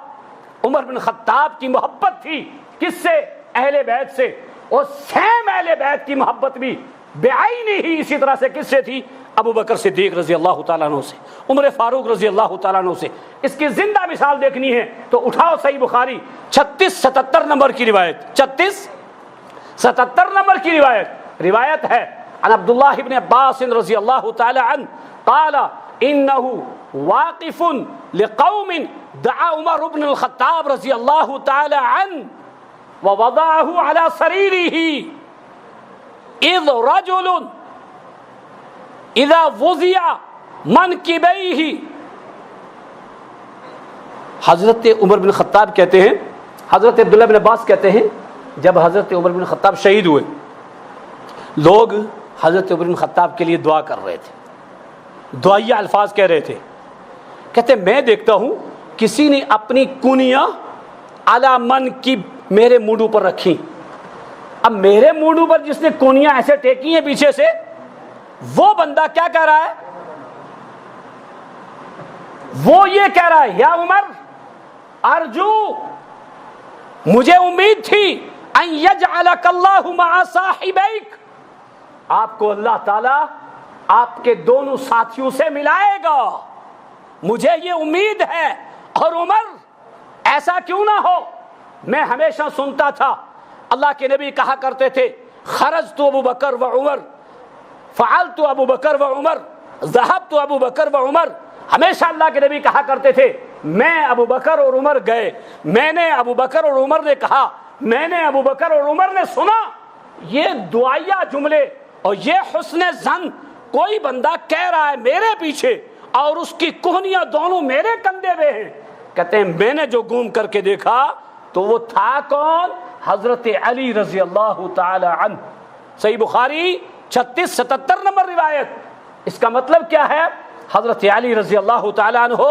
عمر بن خطاب کی محبت تھی کس سے؟ اہل بیت سے۔ اور سیم اہل بیت کی محبت بھی بعینی ہی اسی طرح سے کس سے تھی؟ ابو بکر صدیق رضی اللہ تعالیٰ عنہ سے، عمر فاروق رضی اللہ تعالیٰ عنہ سے۔ اس کی زندہ مثال دیکھنی ہے تو اٹھاؤ صحیح بخاری 3677 نمبر کی روایت، 3677 نمبر کی روایت ہے عن عبداللہ ابن عباس رضی اللہ تعالیٰ عنہ قال انه واقف لقوم دعا عمر بن الخطاب رضی اللہ تعالیٰ عنہ ووضعه على سريره اذ رجل اذا وضع منکبیہ۔ حضرت عمر بن خطاب کہتے ہیں، حضرت عبداللہ بن عباس کہتے ہیں جب حضرت عمر بن خطاب شہید ہوئے، لوگ حضرت عمر بن خطاب کے لیے دعا کر رہے تھے، دعائیہ الفاظ کہہ رہے تھے۔ کہتے میں دیکھتا ہوں کسی نے اپنی کونیاں علی منکب میرے مونڈوں پر رکھی۔ اب میرے مونڈوں پر جس نے کونیاں ایسے ٹیکی ہیں پیچھے سے، وہ بندہ کیا کہہ رہا ہے؟ وہ یہ کہہ رہا ہے یا عمر ارجو، مجھے امید تھی ان یجعلک اللہ مع صاحبیک، آپ کو اللہ تعالی آپ کے دونوں ساتھیوں سے ملائے گا، مجھے یہ امید ہے۔ اور عمر ایسا کیوں نہ ہو، میں ہمیشہ سنتا تھا اللہ کے نبی کہا کرتے تھے خرجت ابو بکر و عمر، فعلت ابو بکر و عمر، ذهبت ابو بکر و عمر۔ ہمیشہ اللہ کے نبی کہا کرتے تھے میں ابو بکر اور عمر گئے، میں نے ابو بکر اور عمر نے کہا، میں نے ابو بکر اور عمر نے سنا۔ یہ دعائیہ جملے اور یہ حسن ظن کوئی بندہ کہہ رہا ہے میرے پیچھے اور اس کی کوہنیاں دونوں میرے کندھے پہ ہیں۔ کہتے ہیں میں نے جو گھوم کر کے دیکھا تو وہ تھا کون؟ حضرت علی رضی اللہ تعالی عنہ۔ صحیح بخاری 3677 نمبر روایت۔ اس کا مطلب کیا ہے؟ حضرت علی رضی اللہ تعالیٰ عنہ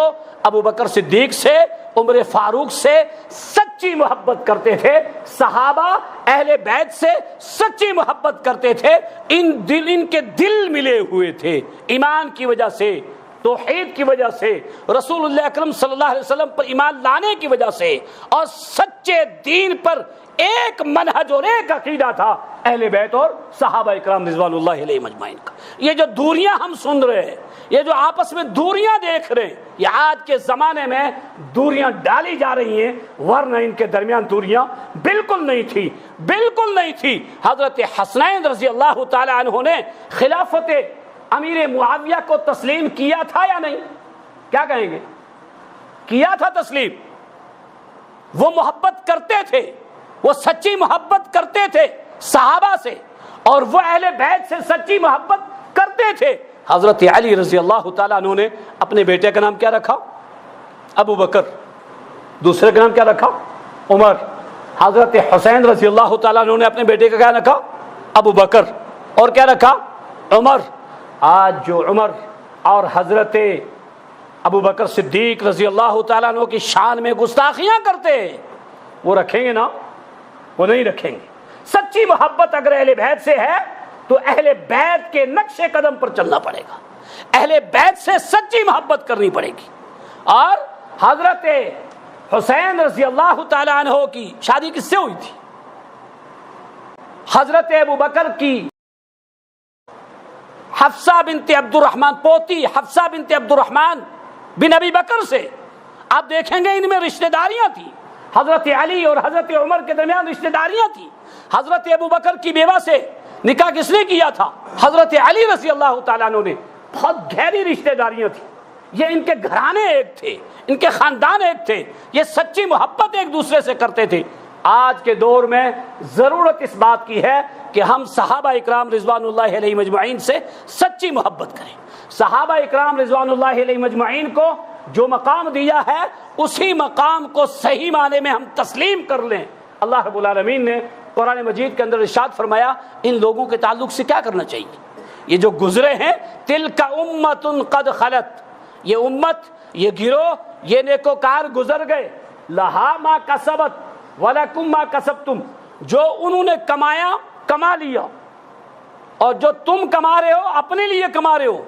ابو بکر صدیق سے، عمر فاروق سے سچی محبت کرتے تھے، صحابہ اہل بیت سے سچی محبت کرتے تھے، ان کے دل ملے ہوئے تھے ایمان کی وجہ سے، توحید کی وجہ سے، رسول اللہ اکرم صلی اللہ علیہ وسلم پر ایمان لانے کی وجہ سے، اور سچے دین پر ایک منہج اور ایک عقیدہ تھا اہل بیت اور صحابہ اکرام رضوان اللہ علیہم اجمعین کا۔ یہ جو دوریاں ہم سن رہے ہیں، یہ جو آپس میں دوریاں دیکھ رہے ہیں، یہ آج کے زمانے میں دوریاں ڈالی جا رہی ہیں، ورنہ ان کے درمیان دوریاں بالکل نہیں تھی، بالکل نہیں تھی۔ حضرت حسنین رضی اللہ تعالی عنہ نے خلافت امیر معاویہ کو تسلیم کیا تھا یا نہیں؟ کیا کہیں گے؟ کیا تھا تسلیم۔ وہ محبت کرتے تھے، وہ سچی محبت کرتے تھے صحابہ سے، اور وہ اہل بیت سے سچی محبت کرتے تھے۔ حضرت علی رضی اللہ تعالیٰ عنہ نے اپنے بیٹے کا نام کیا رکھا؟ ابو بکر۔ دوسرے کا نام کیا رکھا؟ عمر۔ حضرت حسین رضی اللہ تعالیٰ عنہ نے اپنے بیٹے کا کیا رکھا؟ ابو بکر۔ اور کیا رکھا؟ عمر۔ آج جو عمر اور حضرت ابو بکر صدیق رضی اللہ تعالیٰ عنہ کی شان میں گستاخیاں کرتے ہیں، وہ رکھیں گے نا؟ وہ نہیں رکھیں گے۔ سچی محبت اگر اہل بیت سے ہے تو اہل بیت کے نقش قدم پر چلنا پڑے گا، اہل بیت سے سچی محبت کرنی پڑے گی۔ اور حضرت حسین رضی اللہ تعالیٰ عنہ کی شادی کس سے ہوئی تھی؟ حضرت ابو بکر کی حفصہ بنت عبد الرحمن، پوتی حفصہ بنت عبد الرحمن بن ابی بکر سے۔ آپ دیکھیں گے ان میں رشتہ داریاں تھیں، حضرت علی اور حضرت عمر کے درمیان رشتہ داریاں تھیں۔ حضرت ابو بکر کی بیوہ سے نکاح کس نے کیا تھا؟ حضرت علی رضی اللہ تعالیٰ عنہ نے۔ بہت گہری رشتہ داریاں تھیں، یہ ان کے گھرانے ایک تھے، ان کے خاندان ایک تھے، یہ سچی محبت ایک دوسرے سے کرتے تھے۔ آج کے دور میں ضرورت اس بات کی ہے کہ ہم صحابہ اکرام رضوان اللہ علیہم اجمعین سے سچی محبت کریں، صحابہ اکرام رضوان اللہ علیہم اجمعین کو جو مقام دیا ہے اسی مقام کو صحیح معنی میں ہم تسلیم کر لیں۔ اللہ رب العالمین نے قرآن مجید کے اندر ارشاد فرمایا ان لوگوں کے تعلق سے کیا کرنا چاہیے؟ یہ جو گزرے ہیں تلک امۃ قد خلت، یہ امت، یہ گروہ، یہ نیکوکار گزر گئے، لہا ما کسبت ولکم ما کسبتم، جو انہوں نے کمایا کما لیا، اور جو تم کما رہے ہو اپنے لیے کما رہے ہو۔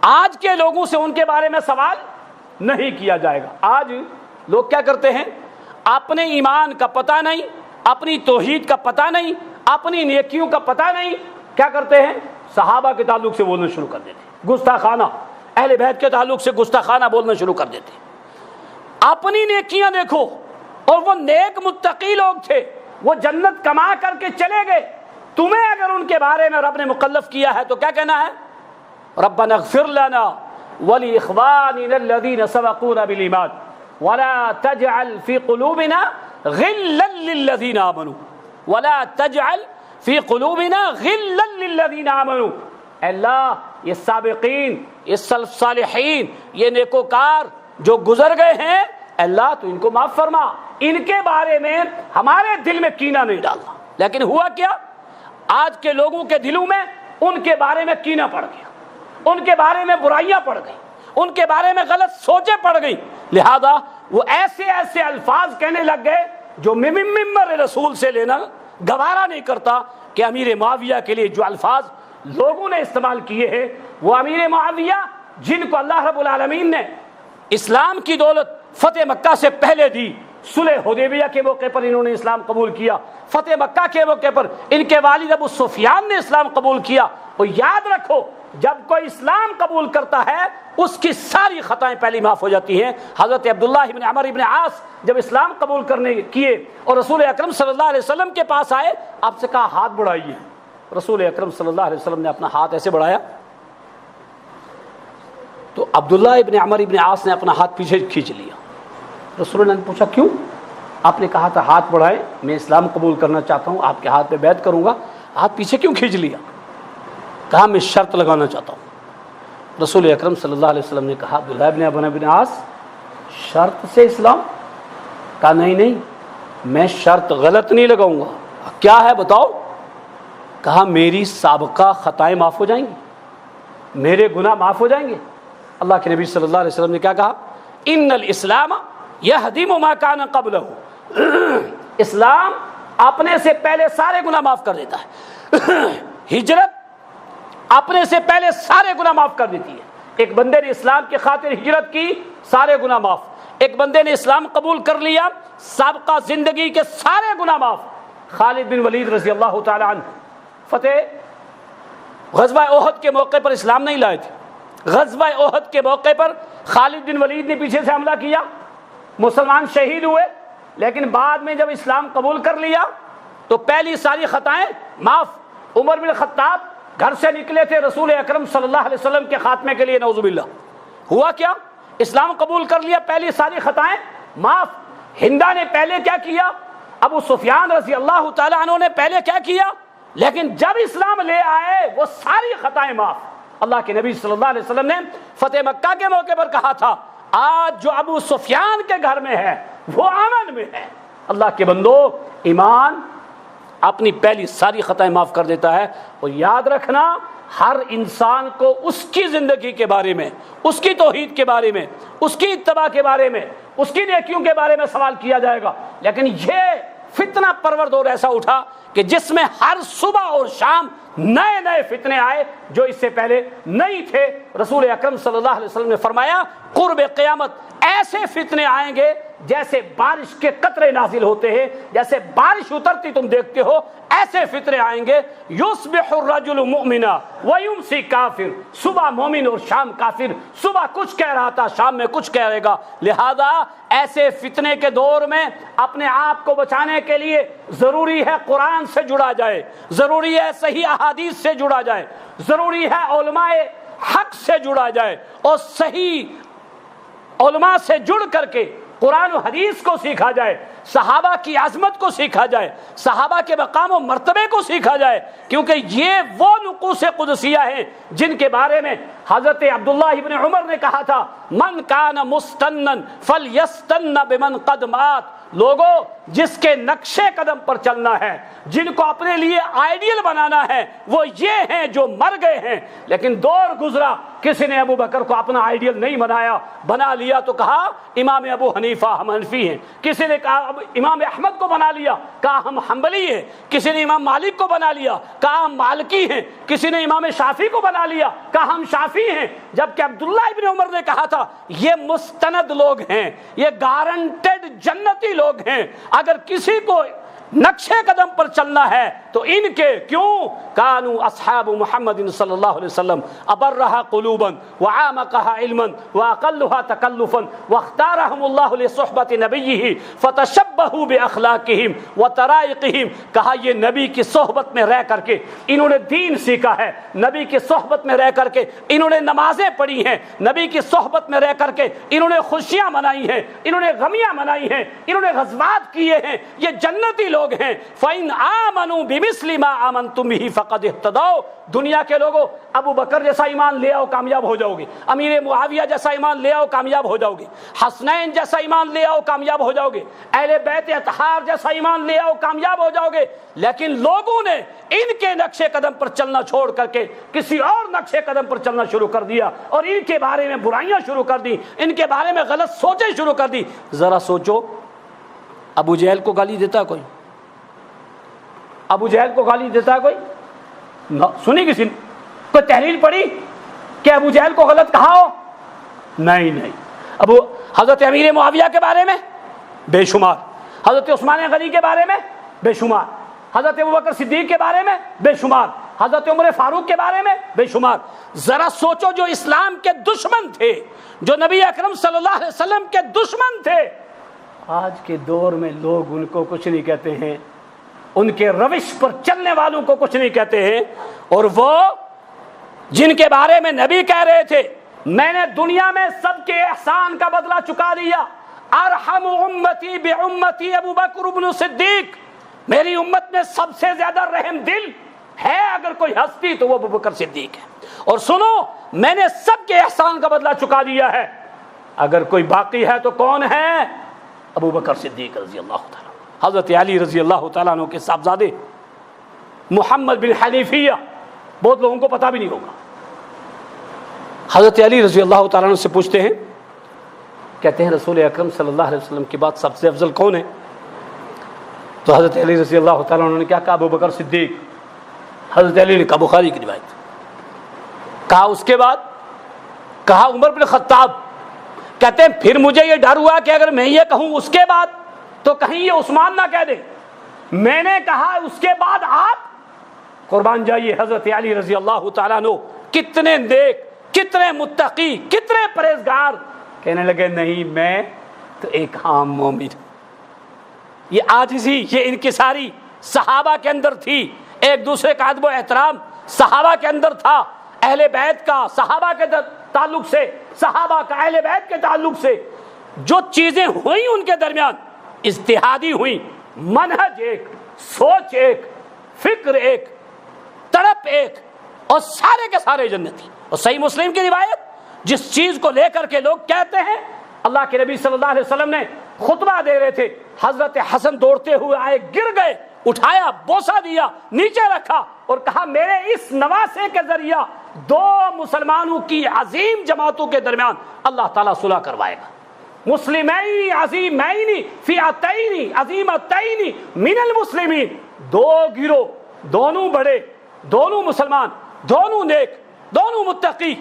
آج کے لوگوں سے ان کے بارے میں سوال نہیں کیا جائے گا۔ آج لوگ کیا کرتے ہیں، اپنے ایمان کا پتہ نہیں، اپنی توحید کا پتہ نہیں، اپنی نیکیوں کا پتہ نہیں، کیا کرتے ہیں، صحابہ کے تعلق سے بولنا شروع کر دیتے ہیں، گستاخانہ، اہل بیت کے تعلق سے گستاخانہ بولنا شروع کر دیتے ہیں۔ اپنی نیکیاں دیکھو، اور وہ نیک متقی لوگ تھے، وہ جنت کما کر کے چلے گئے، تمہیں اگر ان کے بارے میں رب نے مکلف کیا ہے تو کیا کہنا ہے، ربنا اغفر لنا ولاخواننا الذین سبقونا بالایمان ولا تجعل فی قلوبنا غلا للذین آمنوا ولا تجعل فی قلوبنا غلا للذین آمنوا۔ اے اللہ، یہ سابقین، یہ سلف صالحین، یہ نیکوکار جو گزر گئے ہیں، اللہ تو ان کو معاف فرما، ان کے بارے میں ہمارے دل میں کینہ نہیں ڈالنا۔ لیکن ہوا کیا، آج کے لوگوں کے دلوں میں ان کے بارے میں کینہ پڑ گیا، ان کے بارے میں برائیاں پڑ گئیں، ان کے بارے میں غلط سوچیں پڑ گئیں، لہذا وہ ایسے ایسے الفاظ کہنے لگ گئے جو ممبر رسول سے لینا گوارا نہیں کرتا، کہ امیر معاویہ کے لیے جو الفاظ لوگوں نے استعمال کیے ہیں، وہ امیر معاویہ جن کو اللہ رب العالمین نے اسلام کی دولت فتح مکہ سے پہلے دی، صلح حدیبیہ کے موقع پر انہوں نے اسلام قبول کیا، فتح مکہ کے موقع پر ان کے والد ابو سفیان نے اسلام قبول کیا۔ اور یاد رکھو، جب کوئی اسلام قبول کرتا ہے اس کی ساری خطائیں پہلی معاف ہو جاتی ہیں۔ حضرت عبداللہ ابن عمر ابن عاص جب اسلام قبول کرنے کیے اور رسول اکرم صلی اللہ علیہ وسلم کے پاس آئے، آپ سے کہا ہاتھ بڑھائیے، رسول اکرم صلی اللہ علیہ وسلم نے اپنا ہاتھ ایسے بڑھایا تو عبداللہ ابن عمر ابن عاص نے اپنا ہاتھ پیچھے کھینچ لیا۔ رسول اللہ نے پوچھا کیوں؟ آپ نے کہا تھا ہاتھ بڑھائیں، میں اسلام قبول کرنا چاہتا ہوں، آپ کے ہاتھ پہ بیعت کروں گا، ہاتھ پیچھے کیوں کھینچ لیا؟ کہا میں شرط لگانا چاہتا ہوں۔ رسول اکرم صلی اللہ علیہ وسلم نے کہا عبداللہ ابن عمر ابن عاص شرط سے اسلام؟ کہا نہیں، میں شرط غلط نہیں لگاؤں گا۔ کیا ہے بتاؤ؟ کہا میری سابقہ خطائیں معاف ہو جائیں گی، میرے گناہ معاف ہو جائیں گے۔ اللہ کے نبی صلی اللہ علیہ وسلم نے کیا کہا؟ ان الاسلام یہدم ما کان قبلہ، اسلام اپنے سے پہلے سارے گناہ معاف کر دیتا ہے۔ ہجرت اپنے سے پہلے سارے گناہ معاف کر دیتی ہے۔ ایک بندے نے اسلام کی خاطر ہجرت کی، سارے گناہ معاف۔ ایک بندے نے اسلام قبول کر لیا، سابقہ زندگی کے سارے گناہ معاف۔ خالد بن ولید رضی اللہ تعالی عنہ غزوہ احد کے موقع پر اسلام نہیں لائے تھے۔ غزوہ احد کے موقع پر خالد بن ولید نے پیچھے سے حملہ کیا، مسلمان شہید ہوئے، لیکن بعد میں جب اسلام قبول کر لیا تو پہلی ساری خطائیں معاف۔ عمر بن خطاب گھر سے نکلے تھے رسول اکرم صلی اللہ علیہ وسلم کے خاتمے کے لیے، نعوذ باللہ۔ ہوا کیا؟ اسلام قبول کر لیا، پہلی ساری خطائیں معاف۔ ہندا نے پہلے کیا کیا، ابو سفیان رضی اللہ تعالیٰ عنہ نے پہلے کیا کیا، لیکن جب اسلام لے آئے وہ ساری خطائیں معاف۔ اللہ کے نبی صلی اللہ علیہ وسلم نے فتح مکہ کے موقع پر کہا تھا آج جو ابو سفیان کے گھر میں ہے وہ امن میں ہے۔ اللہ کے بندو، ایمان اپنی پہلی ساری خطائیں معاف کر دیتا ہے۔ اور یاد رکھنا، ہر انسان کو اس کی زندگی کے بارے میں، اس کی توحید کے بارے میں، اس کی اتباع کے بارے میں، اس کی نیکیوں کے بارے میں سوال کیا جائے گا۔ لیکن یہ فتنہ پرور دور ایسا اٹھا کہ جس میں ہر صبح اور شام نئے نئے فتنے آئے جو اس سے پہلے نہیں تھے۔ رسول اکرم صلی اللہ علیہ وسلم نے فرمایا قرب قیامت ایسے فتنے آئیں گے جیسے بارش کے قطرے نازل ہوتے ہیں، جیسے بارش اترتی تم دیکھتے ہو، ایسے فتنے آئیں گے۔ یصبح الرجل مؤمنا ویمسی کافر، صبح مومن اور شام کافر، صبح کچھ کہہ رہا تھا شام میں کچھ کہے گا۔ لہذا ایسے فتنے کے دور میں اپنے آپ کو بچانے کے لیے ضروری ہے قرآن سے جڑا جائے، ضروری ہے صحیح احادیث سے جڑا جائے، ضروری ہے علماء حق سے جڑا جائے، اور صحیح علماء سے جڑ کر کے قرآن و حدیث کو سیکھا جائے، صحابہ کی عظمت کو سیکھا جائے، صحابہ کے مقام و مرتبے کو سیکھا جائے، کیونکہ یہ وہ نقوص قدسیہ ہیں جن کے بارے میں حضرت عبداللہ ابن عمر نے کہا تھا من کان مستنن فلیستن بمن قد مات، لوگوں جس کے نقشے قدم پر چلنا ہے، جن کو اپنے لیے آئیڈیل بنانا ہے، وہ یہ ہیں جو مر گئے ہیں۔ لیکن دور گزرا، کسی نے ابو بکر کو اپنا آئیڈیل نہیں بنایا، بنا لیا تو کہا امام ابو حنیفہ ہم حنفی ہیں، کسی نے کہا امام احمد کو بنا لیا، کہا ہم حنبلی ہیں، کسی نے امام مالک کو بنا لیا، کہا ہم مالکی ہیں، کسی نے امام شافعی کو بنا لیا، کہا ہم شافعی ہیں، جبکہ عبداللہ ابن عمر نے کہا تھا یہ مستند لوگ ہیں، یہ گارنٹیڈ جنتی لوگ ہیں، اگر کسی کو نقشے قدم پر چلنا ہے تو ان کے کیوں کانوا اصحاب محمد صلی اللہ علیہ وسلم ابرها قلوبا وعامقها علما واقلها تکلفا واختارهم الله لصحبة نبيه فتشبهوا باخلاقهم وطرائقهم، کہا یہ نبی کی صحبت میں رہ کر کے انہوں نے دین سیکھا ہے، نبی کی صحبت میں رہ کر کے انہوں نے نمازیں پڑھی ہیں، نبی کی صحبت میں رہ کر کے انہوں نے خوشیاں منائی ہیں، انہوں نے غمیاں منائی ہیں، انہوں نے غزوات کیے ہیں، یہ جنتی لوگ ہیں۔ فَإِنْ آمَنُوا بِمِثْلِ مَا آمَنْتُمْ بِهِ فَقَدِ اهْتَدَوْا، دنیا کے لوگوں ابو بکر جیسا ایمان لے آؤ کامیاب ہو جاؤ گے، امیر معاویہ جیسا ایمان لے آؤ کامیاب ہو جاؤ گے، حسنین جیسا ایمان لے آؤ کامیاب ہو جاؤ گے، اہل بیت اطہار جیسا ایمان لے آؤ کامیاب ہو جاؤ گے۔ لیکن لوگوں نے ان کے نقشے قدم پر چلنا چھوڑ کر کے کسی اور نقشے قدم پر چلنا شروع کر دیا اور ان کے بارے میں برائیاں شروع کر دی، ان کے بارے میں غلط سوچیں شروع کر دی۔ ذرا سوچو، ابو جہل کو گالی دیتا کوئی؟ ابو جہل کو گالی دیتا ہے کوئی؟ سنی کسی نے کوئی تحریر پڑھی کہ ابو جہل کو غلط کہا ہو؟ نہیں۔ ابو حضرت امیر معاویہ کے بارے میں بے شمار، حضرت عثمان غنی کے بارے میں بے شمار، حضرت ابوبکر صدیق کے بارے میں بے شمار، حضرت عمر فاروق کے بارے میں بے شمار۔ ذرا سوچو، جو اسلام کے دشمن تھے، جو نبی اکرم صلی اللہ علیہ وسلم کے دشمن تھے، آج کے دور میں لوگ ان کو کچھ نہیں کہتے ہیں، ان کے روش پر چلنے والوں کو کچھ نہیں کہتے ہیں، اور وہ جن کے بارے میں نبی کہہ رہے تھے میں نے دنیا میں سب کے احسان کا بدلہ چکا دیا، ارحم امتی بامتی ابو بکر بن صدیق، میری امت میں سب سے زیادہ رحم دل ہے اگر کوئی ہستی تو وہ ابو بکر صدیق ہے، اور سنو میں نے سب کے احسان کا بدلہ چکا دیا ہے، اگر کوئی باقی ہے تو کون ہے؟ ابو بکر صدیق رضی اللہ تعالیٰ، حضرت علی رضی اللہ تعالیٰ عنہ کے صاحبزادے محمد بن حنیفیہ، بہت لوگوں کو پتہ بھی نہیں ہوگا۔ حضرت علی رضی اللہ تعالیٰ عنہ سے پوچھتے ہیں، کہتے ہیں رسول اکرم صلی اللہ علیہ وسلم کے بعد سب سے افضل کون ہے؟ تو حضرت علی رضی اللہ تعالیٰ عنہ نے کیا کہا؟ ابو بکر صدیق۔ حضرت علی نے کہا، بخاری کی روایت، کہا اس کے بعد؟ کہا عمر بن خطاب۔ کہتے ہیں پھر مجھے یہ ڈر ہوا کہ اگر میں یہ کہوں اس کے بعد تو کہیں یہ عثمان نہ کہہ دے، میں نے کہا اس کے بعد آپ؟ قربان جائیے حضرت علی رضی اللہ تعالیٰ عنہ، کتنے نیک، کتنے متقی، کتنے پرہیزگار، کہنے لگے نہیں میں تو ایک عام مومن۔ یہ عاجزی، یہ انکساری صحابہ کے اندر تھی، ایک دوسرے کا ادب و احترام صحابہ کے اندر تھا، اہل بیت کا صحابہ کے تعلق سے، صحابہ کا اہل بیت کے تعلق سے جو چیزیں ہوئیں ان کے درمیان اجتہادی ہوئی، منہج ایک، سوچ ایک، فکر ایک، تڑپ ایک، اور سارے کے سارے جنتی۔ اور صحیح مسلم کی روایت، جس چیز کو لے کر کے لوگ کہتے ہیں، اللہ کے نبی صلی اللہ علیہ وسلم نے خطبہ دے رہے تھے، حضرت حسن دوڑتے ہوئے آئے، گر گئے، اٹھایا، بوسہ دیا، نیچے رکھا اور کہا میرے اس نواسے کے ذریعہ دو مسلمانوں کی عظیم جماعتوں کے درمیان اللہ تعالیٰ صلح کروائے گا۔ مسلمین عظیمین فئتین عظیمتین من المسلمین، دو گروہ، دونوں بڑے، دونوں مسلمان، دونوں نیک، دونوں متقی۔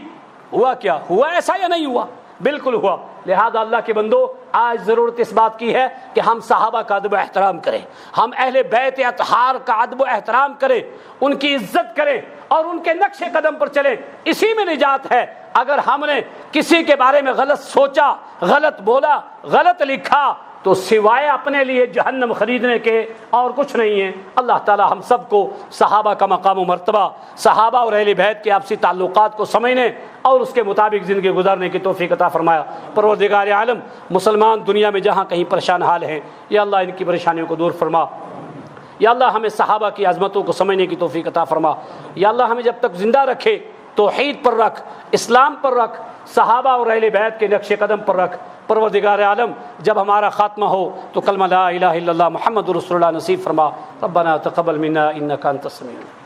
ہوا کیا؟ ہوا ایسا یا نہیں ہوا؟ بالکل ہوا۔ لہذا اللہ کے بندو، آج ضرورت اس بات کی ہے کہ ہم صحابہ کا ادب و احترام کریں، ہم اہل بیت اطہار کا ادب و احترام کریں، ان کی عزت کریں اور ان کے نقش قدم پر چلیں، اسی میں نجات ہے۔ اگر ہم نے کسی کے بارے میں غلط سوچا، غلط بولا، غلط لکھا تو سوائے اپنے لیے جہنم خریدنے کے اور کچھ نہیں ہے۔ اللہ تعالی ہم سب کو صحابہ کا مقام و مرتبہ، صحابہ اور اہل بیت کے آپسی تعلقات کو سمجھنے اور اس کے مطابق زندگی گزارنے کی توفیق عطا فرمایا۔ پروردگار عالم، مسلمان دنیا میں جہاں کہیں پریشان حال ہیں، یا اللہ ان کی پریشانیوں کو دور فرما، یا اللہ ہمیں صحابہ کی عظمتوں کو سمجھنے کی توفیق عطا فرما، یا اللہ ہمیں جب تک زندہ رکھے توحید پر رکھ، اسلام پر رکھ، صحابہ اور اہل بیت کے نقش قدم پر رکھ۔ پروردگار عالم جب ہمارا خاتمہ ہو تو کلمہ لا الہ الا اللہ محمد رسول اللہ نصیب فرما. ربنا تقبل منا انک انت السمیع العلیم.